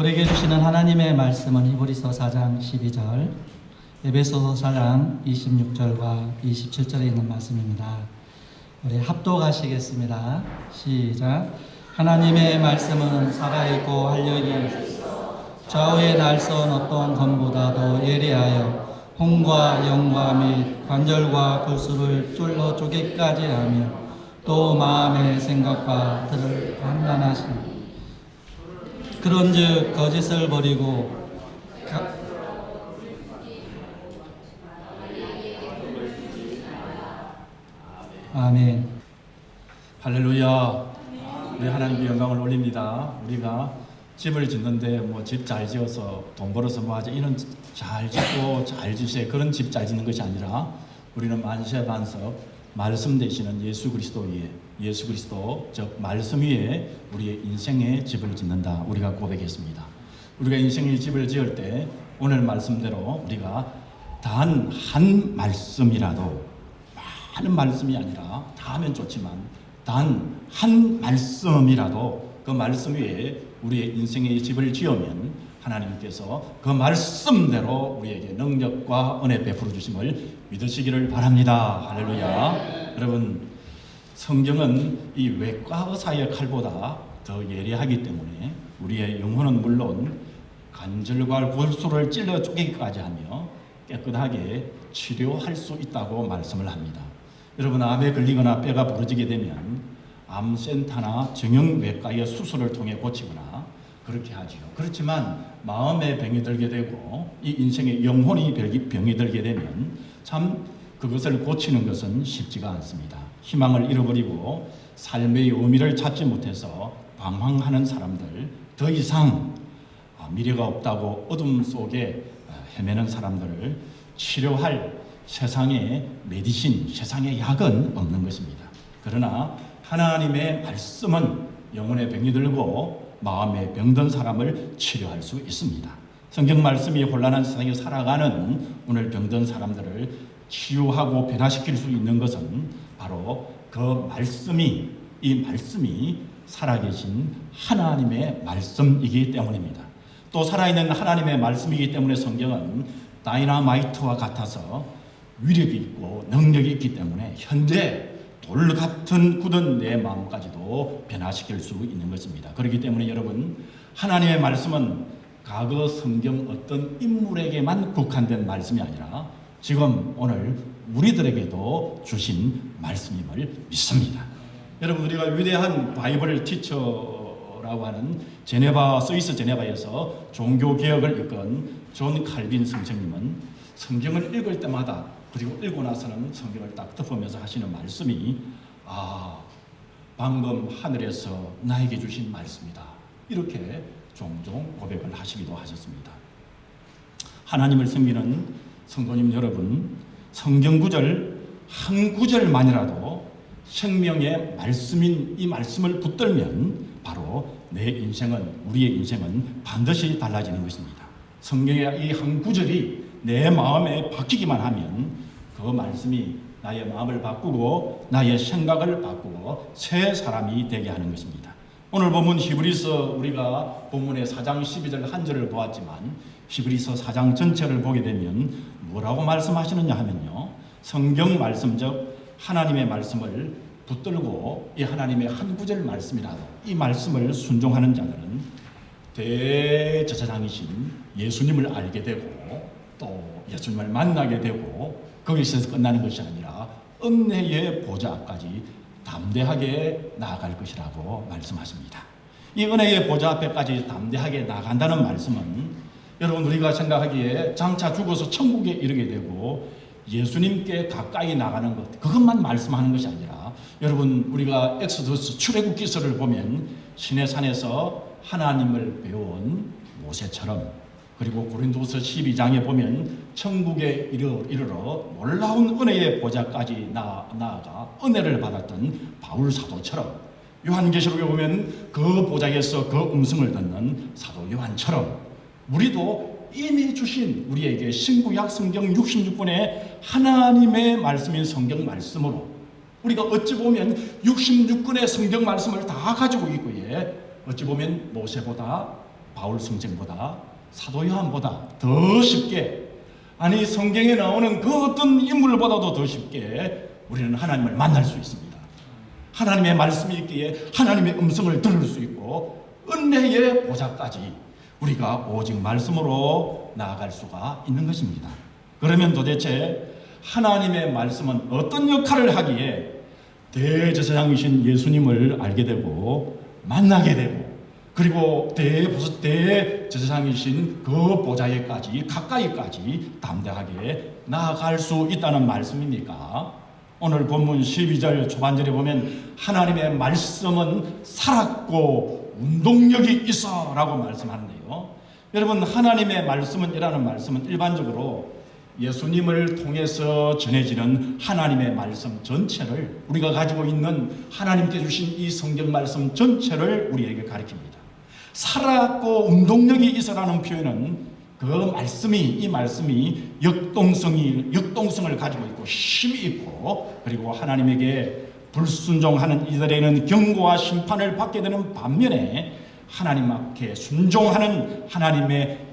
우리에게 주시는 하나님의 말씀은 히브리서 4장 12절, 에베소서 4장 26절과 27절에 있는 말씀입니다. 우리 합독하시겠습니다. 시작. 하나님의 말씀은 살아있고 활력이 좌우의 날선 어떤 검보다도 예리하여 혼과 영과 및 관절과 골수를 쫄러 쪼개까지 하며 또 마음의 생각과 들을 판단하시니 그런즉 거짓을 버리고 아멘. 할렐루야. 우리 하나님께 영광을 올립니다. 우리가 집을 짓는데 뭐 집 잘 지어서 돈 벌어서 뭐 하자 이런 잘 짓고 잘 지세 그런 집 잘 짓는 것이 아니라 우리는 만세반석 말씀 되시는 예수 그리스도 즉 말씀 위에 우리의 인생의 집을 짓는다. 우리가 고백했습니다. 우리가 인생의 집을 지을 때 오늘 말씀대로 우리가 단 한 말씀이라도 많은 말씀이 아니라 다 하면 좋지만 단 한 말씀이라도 그 말씀 위에 우리의 인생의 집을 지으면 하나님께서 그 말씀대로 우리에게 능력과 은혜 베풀어 주심을 믿으시기를 바랍니다. 할렐루야. 여러분, 성경은 이 외과 의사의 칼보다 더 예리하기 때문에 우리의 영혼은 물론 관절과 골수를 찔러 쪼개기까지 하며 깨끗하게 치료할 수 있다고 말씀을 합니다. 여러분, 암에 걸리거나 뼈가 부러지게 되면 암센터나 정형외과의 수술을 통해 고치거나 그렇게 하지요. 그렇지만 마음에 병이 들게 되고 이 인생의 영혼이 병이 들게 되면 참 그것을 고치는 것은 쉽지가 않습니다. 희망을 잃어버리고 삶의 의미를 찾지 못해서 방황하는 사람들, 더 이상 미래가 없다고 어둠 속에 헤매는 사람들을 치료할 세상의 메디신, 세상의 약은 없는 것입니다. 그러나 하나님의 말씀은 영혼의 병이 들고 마음의 병든 사람을 치료할 수 있습니다. 성경 말씀이 혼란한 세상에 살아가는 오늘 병든 사람들을 치유하고 변화시킬 수 있는 것은 바로 그 말씀이, 이 말씀이 살아계신 하나님의 말씀이기 때문입니다. 또 살아있는 하나님의 말씀이기 때문에 성경은 다이나마이트와 같아서 위력이 있고 능력이 있기 때문에 현재 돌 같은 굳은 내 마음까지도 변화시킬 수 있는 것입니다. 그렇기 때문에 여러분, 하나님의 말씀은 과거 성경 어떤 인물에게만 국한된 말씀이 아니라 지금 오늘 우리들에게도 주신 말씀임을 믿습니다. 여러분, 우리가 위대한 바이블 티처라고 하는 스위스 제네바에서 종교개혁을 이끈 존 칼빈 선생님은 성경을 읽을 때마다, 그리고 읽고 나서는 성경을 딱 덮으면서 하시는 말씀이 방금 하늘에서 나에게 주신 말씀이다, 이렇게 종종 고백을 하시기도 하셨습니다. 하나님을 섬기는 성도님 여러분, 성경 구절 한 구절만이라도 생명의 말씀인 이 말씀을 붙들면 바로 우리의 인생은 반드시 달라지는 것입니다. 성경의 이 한 구절이 내 마음에 박히기만 하면 그 말씀이 나의 마음을 바꾸고 나의 생각을 바꾸고 새 사람이 되게 하는 것입니다. 오늘 본문 히브리서, 우리가 본문의 4장 12절 한 절을 보았지만 히브리서 4장 전체를 보게 되면 뭐라고 말씀하시느냐 하면요, 성경 말씀 즉 하나님의 말씀을 붙들고 이 하나님의 한 구절 말씀이라도 이 말씀을 순종하는 자들은 대제사장이신 예수님을 알게 되고 또 예수님을 만나게 되고 거기서 끝나는 것이 아니라 은혜의 보좌 앞까지 담대하게 나아갈 것이라고 말씀하십니다. 이 은혜의 보좌 앞에까지 담대하게 나간다는 말씀은 여러분, 우리가 생각하기에 장차 죽어서 천국에 이르게 되고 예수님께 가까이 나가는 것, 그것만 말씀하는 것이 아니라 여러분, 우리가 엑소더스 출애굽기서를 보면 시내산에서 하나님을 배운 모세처럼, 그리고 고린도서 12장에 보면 천국에 이르러 놀라운 은혜의 보좌까지 나아가 은혜를 받았던 바울 사도처럼, 요한계시록에 보면 그 보좌에서 그 음성을 듣는 사도 요한처럼 우리도 이미 주신 우리에게 신구약 성경 66권의 하나님의 말씀인 성경 말씀으로 우리가 어찌 보면 66권의 성경 말씀을 다 가지고 있고에 어찌 보면 모세보다, 바울 성경보다, 사도 요한보다 더 쉽게, 아니 성경에 나오는 그 어떤 인물보다도 더 쉽게 우리는 하나님을 만날 수 있습니다. 하나님의 말씀이 있기에 하나님의 음성을 들을 수 있고 은혜의 보좌까지 우리가 오직 말씀으로 나아갈 수가 있는 것입니다. 그러면 도대체 하나님의 말씀은 어떤 역할을 하기에 대제사장이신 예수님을 알게 되고 만나게 되고 그리고 대제사장이신 그 보좌에까지 가까이까지 담대하게 나아갈 수 있다는 말씀입니까? 오늘 본문 12절 초반절에 보면 하나님의 말씀은 살았고 운동력이 있어 라고 말씀하는데요, 여러분, 하나님의 말씀은 이라는 말씀은 일반적으로 예수님을 통해서 전해지는 하나님의 말씀 전체를, 우리가 가지고 있는 하나님께 주신 이 성경 말씀 전체를 우리에게 가리킵니다. 살았고 운동력이 있어라는 표현은 이 말씀이 역동성을 가지고 있고 힘이 있고, 그리고 하나님에게 불순종하는 이들에게는 경고와 심판을 받게 되는 반면에 하나님 앞에 순종하는 하나님의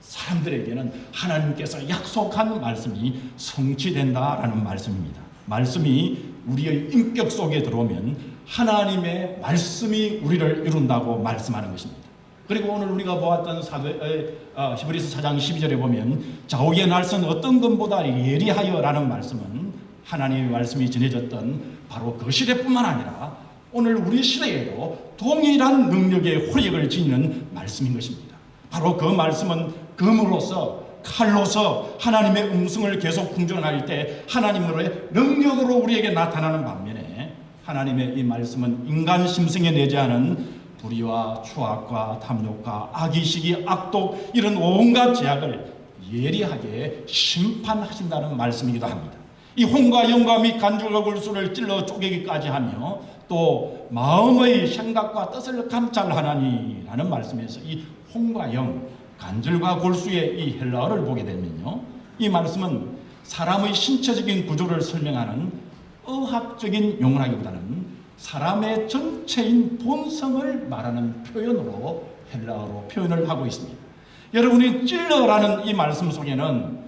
사람들에게는 하나님께서 약속한 말씀이 성취된다라는 말씀입니다. 말씀이 우리의 인격 속에 들어오면 하나님의 말씀이 우리를 이룬다고 말씀하는 것입니다. 그리고 오늘 우리가 보았던 히브리서 4장 12절에 보면 좌우의 날선 어떤 것보다 예리하여라는 말씀은 하나님의 말씀이 전해졌던 바로 그 시대뿐만 아니라 오늘 우리 시대에도 동일한 능력의 활약을 지니는 말씀인 것입니다. 바로 그 말씀은 검으로서, 칼로서 하나님의 음성을 계속 궁전할 때 하나님으로의 능력으로 우리에게 나타나는 반면에 하나님의 이 말씀은 인간 심성에 내재하는 불의와 추악과 탐욕과 악의식이, 악독, 이런 온갖 죄악을 예리하게 심판하신다는 말씀이기도 합니다. 이 혼과 영과 및 간줄과 골수를 찔러 쪼개기까지 하며 또 마음의 생각과 뜻을 감찰하나니라는 말씀에서 이 혼과 영, 간절과 골수의 이 헬라어를 보게 되면요, 이 말씀은 사람의 신체적인 구조를 설명하는 의학적인 용어라기보다는 사람의 전체인 본성을 말하는 표현으로 헬라어로 표현을 하고 있습니다. 여러분이 찔러라는 이 말씀 속에는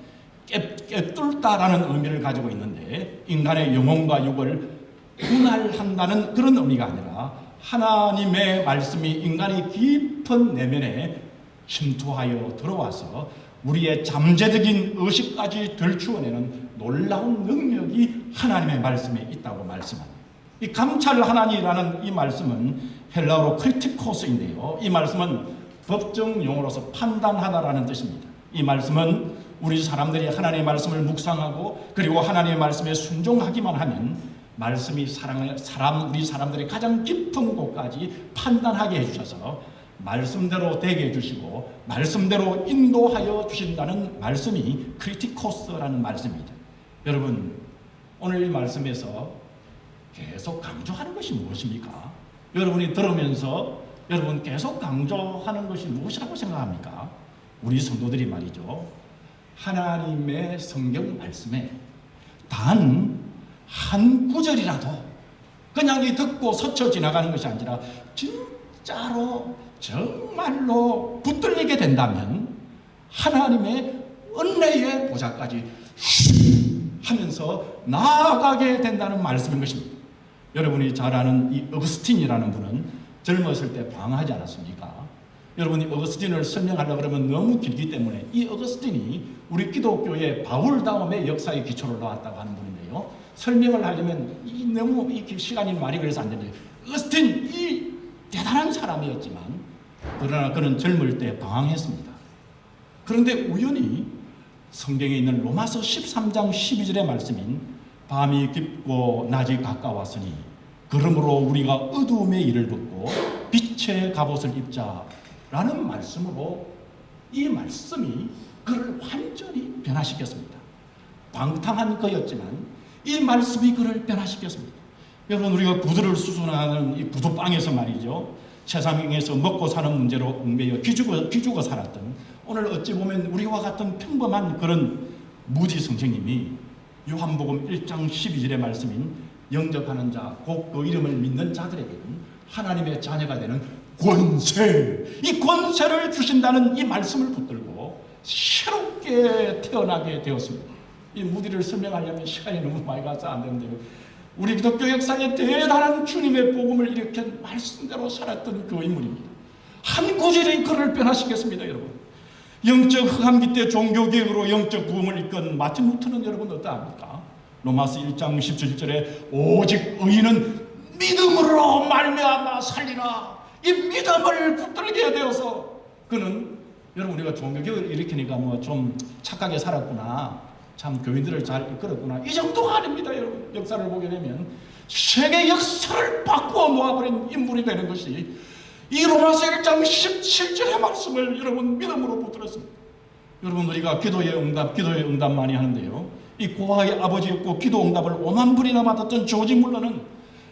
꿰뚫다라는 의미를 가지고 있는데 인간의 영혼과 육을 분할한다는 그런 의미가 아니라 하나님의 말씀이 인간의 깊은 내면에 침투하여 들어와서 우리의 잠재적인 의식까지 들추어내는 놀라운 능력이 하나님의 말씀에 있다고 말씀합니다. 이 감찰하나니라는 이 말씀은 헬라어로 크리티코스인데요. 이 말씀은 법정 용어로서 판단하다라는 뜻입니다. 이 말씀은 우리 사람들이 하나님의 말씀을 묵상하고 그리고 하나님의 말씀에 순종하기만 하면 말씀이 우리 사람들의 가장 깊은 곳까지 판단하게 해주셔서 말씀대로 되게 해주시고 말씀대로 인도하여 주신다는 말씀이 크리티코스라는 말씀입니다. 여러분, 오늘 이 말씀에서 계속 강조하는 것이 무엇입니까? 여러분이 들으면서 여러분 계속 강조하는 것이 무엇이라고 생각합니까? 우리 성도들이 말이죠, 하나님의 성경 말씀에 단 한 구절이라도 그냥 듣고 스쳐 지나가는 것이 아니라 진짜로 정말로 붙들리게 된다면 하나님의 은혜의 보좌까지 하면서 나아가게 된다는 말씀인 것입니다. 여러분이 잘 아는 이 어거스틴이라는 분은 젊었을 때 방황하지 않았습니까? 여러분이 어거스틴을 설명하려고 그러면 너무 길기 때문에 이 어거스틴이 우리 기독교의 바울 다음에 역사의 기초를 놓았다고 하는 분인데요. 설명을 하려면 너무 시간이 많이 걸려서 안 되는데 어거스틴 이 대단한 사람이었지만 그러나 그는 젊을 때 방황했습니다. 그런데 우연히 성경에 있는 로마서 13장 12절의 말씀인 밤이 깊고 낮이 가까웠으니 그러므로 우리가 어두움의 일을 벗고 빛의 갑옷을 입자라는 말씀으로 이 말씀이 그를 완전히 변화시켰습니다. 방탕한 거였지만 이 말씀이 그를 변화시켰습니다. 여러분, 우리가 구두를 수선하는 이 구두방에서 말이죠, 세상에서 먹고 사는 문제로 얽매여 기죽어 살았던, 오늘 어찌 보면 우리와 같은 평범한 그런 무지 성령님이 요한복음 1장 12절의 말씀인 영접하는 자, 곧 그 이름을 믿는 자들에게는 하나님의 자녀가 되는 권세, 이 권세를 주신다는 이 말씀을 붙들고 새롭게 태어나게 되었습니다. 이 무디를 설명하려면 시간이 너무 많이 가서 안 되는데요, 우리 기독교 역사에 대단한 주님의 복음을 일으킨 말씀대로 살았던 그 인물입니다. 한 구절이 그를 변화시켰습니다. 여러분, 영적 흑암기 때 종교개혁으로 영적 부흥을 이끈 마틴 루터는 여러분 어떠합니까? 로마서 1장 17절에 오직 의인은 믿음으로 말미암아 살리라, 이 믿음을 붙들게 되어서 그는, 여러분, 우리가 종교개혁을 일으키니까 뭐 좀 착하게 살았구나, 참 교인들을 잘 이끌었구나, 이 정도가 아닙니다. 여러분, 역사를 보게 되면 세계 역사를 바꾸어 놓아버린 인물이 되는 것이 이 로마서 1장 17절의 말씀을 여러분 믿음으로 붙들었습니다. 여러분, 우리가 기도의 응답 많이 하는데요, 이 고아의 아버지였고 기도 응답을 5만 분이나 받았던 조지 물러는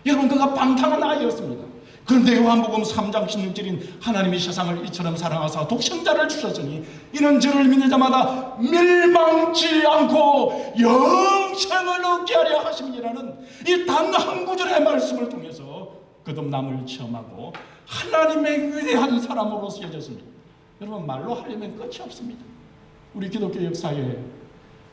여러분 그가 방탕한 아이였습니다. 그런데 요한복음 3장 16절인 하나님이 세상을 이처럼 사랑하사 독생자를 주셨으니 이는 저를 믿는 자마다 멸망치 않고 영생을 얻게 하려 하심이라는 이 단 한 구절의 말씀을 통해서 거듭남을 체험하고 하나님의 위대한 사람으로 쓰여졌습니다. 여러분, 말로 하려면 끝이 없습니다. 우리 기독교 역사에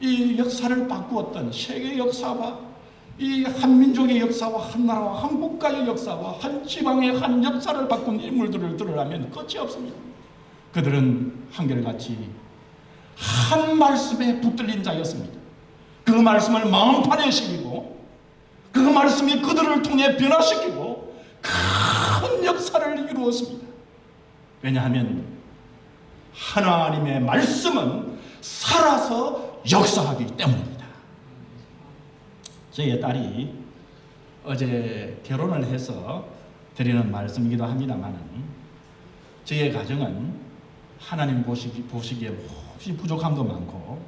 이 역사를 바꾸었던 세계 역사와 이 한민족의 역사와 한 나라와 한 국가의 역사와 한 지방의 한 역사를 바꾼 인물들을 들으라면 끝이 없습니다. 그들은 한결같이 한 말씀에 붙들린 자였습니다. 그 말씀을 마음판에 새기고 그 말씀이 그들을 통해 변화시키고 큰 역사를 이루었습니다. 왜냐하면 하나님의 말씀은 살아서 역사하기 때문입니다. 저희 딸이 어제 결혼을 해서 드리는 말씀이기도 합니다만, 저희 가정은 하나님 보시기에 몹시 부족함도 많고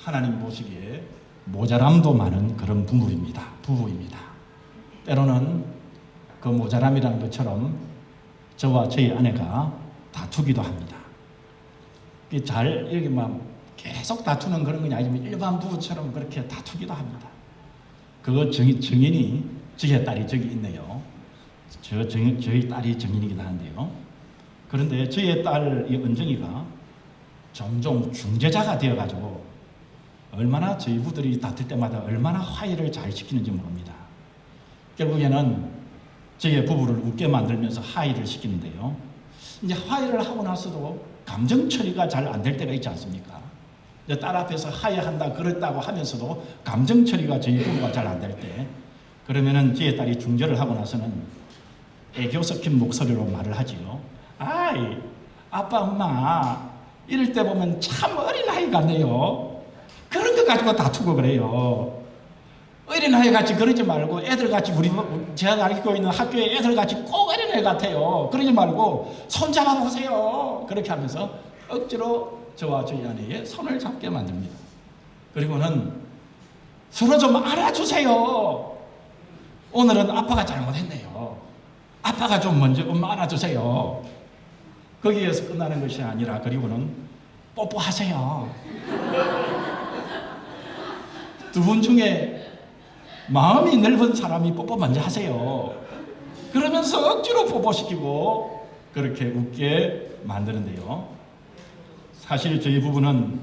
하나님 보시기에 모자람도 많은 그런 부부입니다. 때로는 그 모자람이라는 것처럼 저와 저희 아내가 다투기도 합니다. 잘 이렇게 막 계속 다투는 그런 건 아니지만 일반 부부처럼 그렇게 다투기도 합니다. 그 정인이 저희 딸이 저기 있네요. 저희 딸이 정인이기도 한데요. 그런데 저희 딸 이 은정이가 종종 중재자가 되어가지고 얼마나 저희 부들이 다툴 때마다 얼마나 화해를 잘 시키는지 모릅니다. 결국에는 저희 부부를 웃게 만들면서 화해를 시키는데요. 이제 화해를 하고 나서도 감정 처리가 잘 안 될 때가 있지 않습니까? 이제 딸 앞에서 화해한다 그랬다고 하면서도 감정 처리가 저희 부부가 잘 안 될 때, 그러면은 저희 딸이 중재를 하고 나서는 애교 섞인 목소리로 말을 하지요. 아이, 아빠 엄마 이럴 때 보면 참 어린아이 같네요. 그런 거 가지고 다투고 그래요. 어린아이 같이 그러지 말고 애들같이 제가 가르치고 있는 학교에 애들같이 꼭 어린아이 같아요. 그러지 말고 손 잡아보세요. 그렇게 하면서 억지로 저와 저희 아내의 손을 잡게 만듭니다. 그리고는 서로 좀 알아주세요. 오늘은 아빠가 잘못했네요. 아빠가 좀 먼저 엄마 안아주세요. 거기에서 끝나는 것이 아니라 그리고는 뽀뽀하세요. 두 분 중에 마음이 넓은 사람이 뽀뽀 먼저 하세요. 그러면서 억지로 뽀뽀시키고 그렇게 웃게 만드는데요. 사실 저희 부부는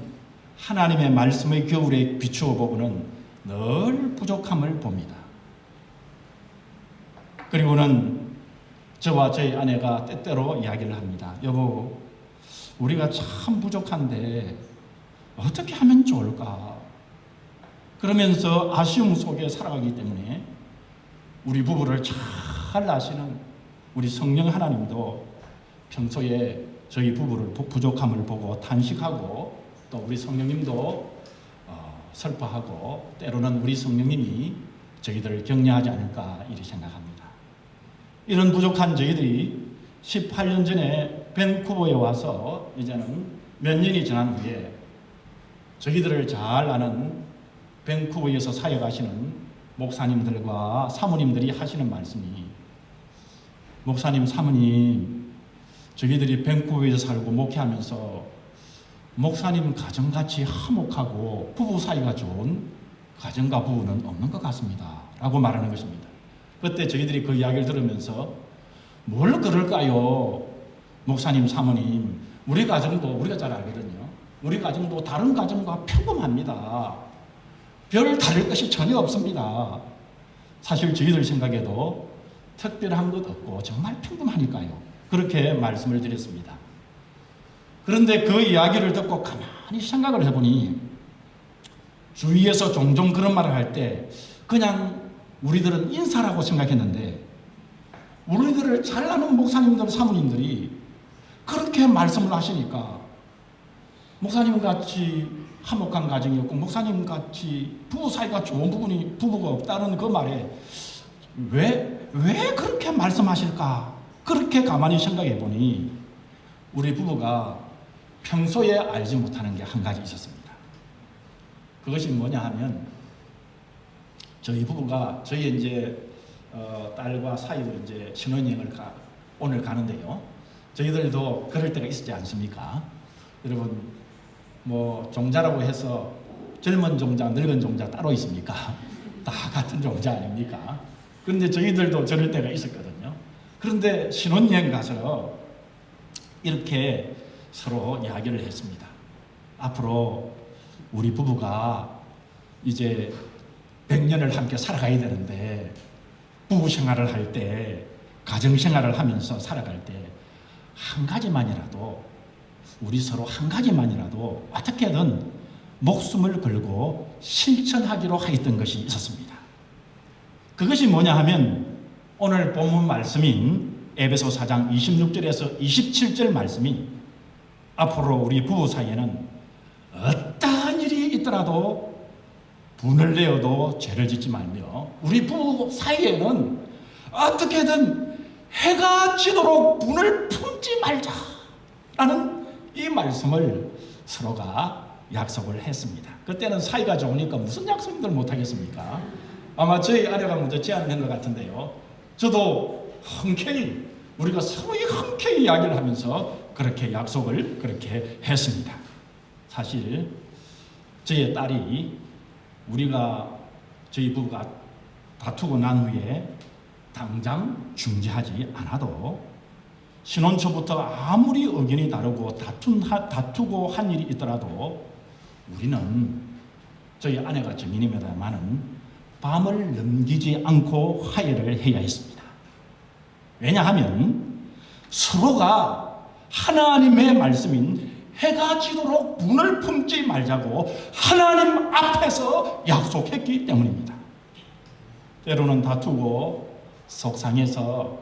하나님의 말씀의 겨울에 비추어 보고는 늘 부족함을 봅니다. 그리고는 저와 저희 아내가 때때로 이야기를 합니다. 여보, 우리가 참 부족한데 어떻게 하면 좋을까? 그러면서 아쉬움 속에 살아가기 때문에 우리 부부를 잘 아시는 우리 성령 하나님도 평소에 저희 부부를 부족함을 보고 탄식하고 또 우리 성령님도 슬퍼하고 때로는 우리 성령님이 저희들을 격려하지 않을까 이렇게 생각합니다. 이런 부족한 저희들이 18년 전에 밴쿠버에 와서 이제는 몇 년이 지난 후에 저희들을 잘 아는 밴쿠버에서 사역하시는 목사님들과 사모님들이 하시는 말씀이, 목사님, 사모님, 저희들이 밴쿠버에서 살고 목회하면서 목사님 가정같이 화목하고 부부 사이가 좋은 가정과 부부는 없는 것 같습니다 라고 말하는 것입니다. 그때 저희들이 그 이야기를 들으면서 뭘 그럴까요? 목사님, 사모님, 우리 가정도 우리가 잘 알거든요. 우리 가정도 다른 가정과 평범합니다. 별 다를 것이 전혀 없습니다. 사실 저희들 생각에도 특별한 것 없고 정말 평범하니까요. 그렇게 말씀을 드렸습니다. 그런데 그 이야기를 듣고 가만히 생각을 해보니 주위에서 종종 그런 말을 할 때 그냥 우리들은 인사라고 생각했는데 우리들을 잘 아는 목사님들, 사모님들이 그렇게 말씀을 하시니까 목사님같이 화목한 가정이었고 목사님같이 부부 사이가 좋은 부부가 없다는 그 말에 왜 그렇게 말씀하실까? 그렇게 가만히 생각해 보니 우리 부부가 평소에 알지 못하는 게 한 가지 있었습니다. 그것이 뭐냐 하면 저희 부부가 저희 이제 딸과 사이로 이제 신혼여행을 오늘 가는데요. 저희들도 그럴 때가 있지 않습니까? 여러분 뭐 종자라고 해서 젊은 종자, 늙은 종자 따로 있습니까? 다 같은 종자 아닙니까? 그런데 저희들도 저럴 때가 있었거든요. 그런데 신혼여행 가서 이렇게 서로 이야기를 했습니다. 앞으로 우리 부부가 이제 100년을 함께 살아가야 되는데 부부 생활을 할 때, 가정 생활을 하면서 살아갈 때 한 가지만이라도 우리 서로 한 가지만이라도 어떻게든 목숨을 걸고 실천하기로 하였던 것이 있었습니다. 그것이 뭐냐 하면 오늘 본문 말씀인 에베소 4장 26절에서 27절 말씀이 앞으로 우리 부부 사이에는 어떠한 일이 있더라도 분을 내어도 죄를 짓지 말며 우리 부부 사이에는 어떻게든 해가 지도록 분을 품지 말자라는 이 말씀을 서로가 약속을 했습니다. 그때는 사이가 좋으니까 무슨 약속들 못하겠습니까? 아마 저희 아내가 먼저 제안을 한 것 같은데요. 저도 흔쾌히 우리가 서로의 흔쾌히 이야기를 하면서 그렇게 약속을 그렇게 했습니다. 사실 저희 딸이 저희 부부가 다투고 난 후에 당장 중지하지 않아도 신혼 초부터 아무리 의견이 다르고 다투고 한 일이 있더라도 우리는 저희 아내가 증인입니다만은 밤을 넘기지 않고 화해를 해야 했습니다. 왜냐하면 서로가 하나님의 말씀인 해가 지도록 분을 품지 말자고 하나님 앞에서 약속했기 때문입니다. 때로는 다투고 속상해서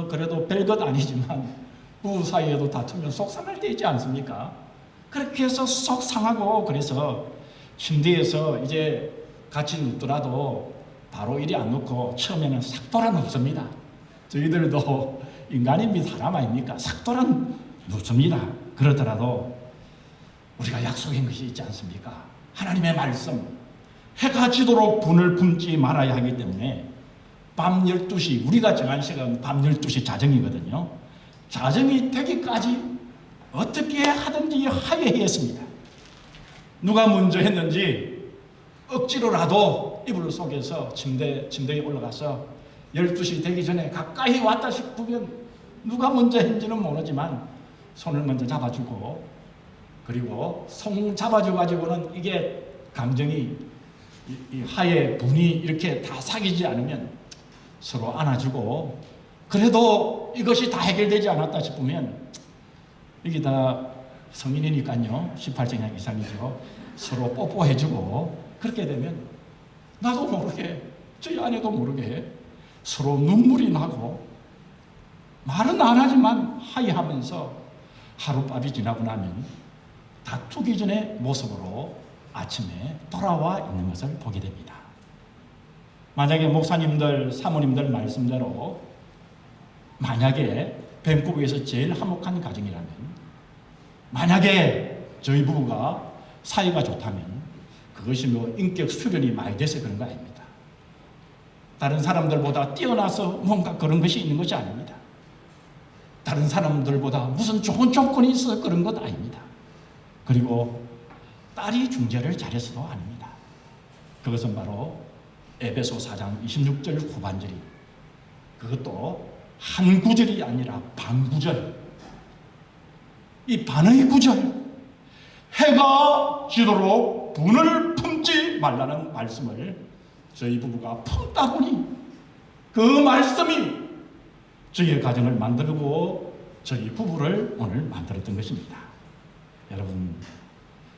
그래도 별것 아니지만 부부 사이에도 다투면 속상할 때 있지 않습니까? 그렇게 해서 속상하고 그래서 침대에서 이제 같이 눕더라도 바로 이리 안 눕고 처음에는 싹 돌아 눕습니다. 저희들도 인간입니다. 사람 아닙니까? 싹 돌아 눕습니다. 그러더라도 우리가 약속한 것이 있지 않습니까? 하나님의 말씀, 해가 지도록 분을 품지 말아야 하기 때문에 밤 12시, 우리가 정한 시간은 밤 12시 자정이거든요. 자정이 되기까지 어떻게 하든지 화해했습니다. 누가 먼저 했는지 억지로라도 이불 속에서 침대에 올라가서 12시 되기 전에 가까이 왔다 싶으면 누가 먼저 했는지는 모르지만 손을 먼저 잡아주고, 그리고 손 잡아줘가지고는 이게 감정이 이 화해 분이 이렇게 다 사귀지 않으면 서로 안아주고, 그래도 이것이 다 해결되지 않았다 싶으면 이게 다 성인이니까요 18세 이상이죠. 서로 뽀뽀해주고, 그렇게 되면 나도 모르게 저희 아내도 모르게 서로 눈물이 나고 말은 안 하지만 화해하면서 하룻밤이 지나고 나면 다투기 전의 모습으로 아침에 돌아와 있는 것을 보게 됩니다. 만약에 목사님들, 사모님들 말씀대로 만약에 밴쿠버에서 제일 화목한 가정이라면, 만약에 저희 부부가 사이가 좋다면 그것이 뭐 인격 수련이 많이 돼서 그런 거 아닙니다. 다른 사람들보다 뛰어나서 뭔가 그런 것이 있는 것이 아닙니다. 다른 사람들보다 무슨 좋은 조건이 있어서 그런 것 아닙니다. 그리고 딸이 중재를 잘해서도 아닙니다. 그것은 바로 에베소 4장 26절 후반절이, 그것도 한 구절이 아니라 반 구절, 이 반의 구절, 해가 지도록 분을 품지 말라는 말씀을 저희 부부가 품다 보니 그 말씀이 저희의 가정을 만들고 저희 부부를 오늘 만들었던 것입니다. 여러분,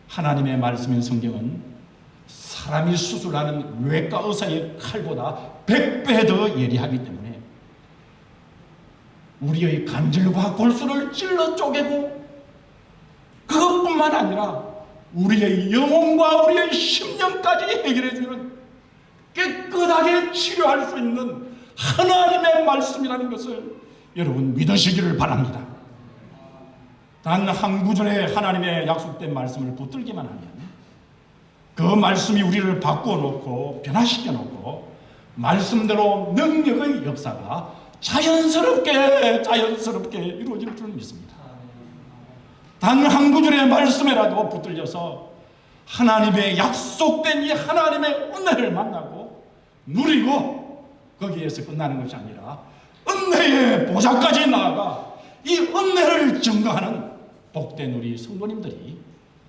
하나님의 말씀인 성경은 사람이 수술하는 외과 의사의 칼보다 100배 더 예리하기 때문에 우리의 관절과 골수를 찔러 쪼개고, 그것뿐만 아니라 우리의 영혼과 우리의 심령까지 해결해주는 깨끗하게 치료할 수 있는 하나님의 말씀이라는 것을 여러분 믿으시기를 바랍니다. 단 한 구절의 하나님의 약속된 말씀을 붙들기만 하면 그 말씀이 우리를 바꾸어 놓고 변화시켜 놓고 말씀대로 능력의 역사가 자연스럽게 이루어질 줄 믿습니다. 단 한 구절의 말씀에라도 붙들려서 하나님의 약속된 이 하나님의 은혜를 만나고 누리고 거기에서 끝나는 것이 아니라 은혜의 보좌까지 나아가 이 은혜를 증거하는 복된 우리 성도님들이,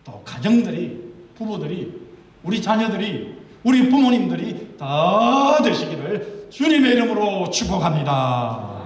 또 가정들이, 부부들이, 우리 자녀들이, 우리 부모님들이 다 되시기를 주님의 이름으로 축복합니다.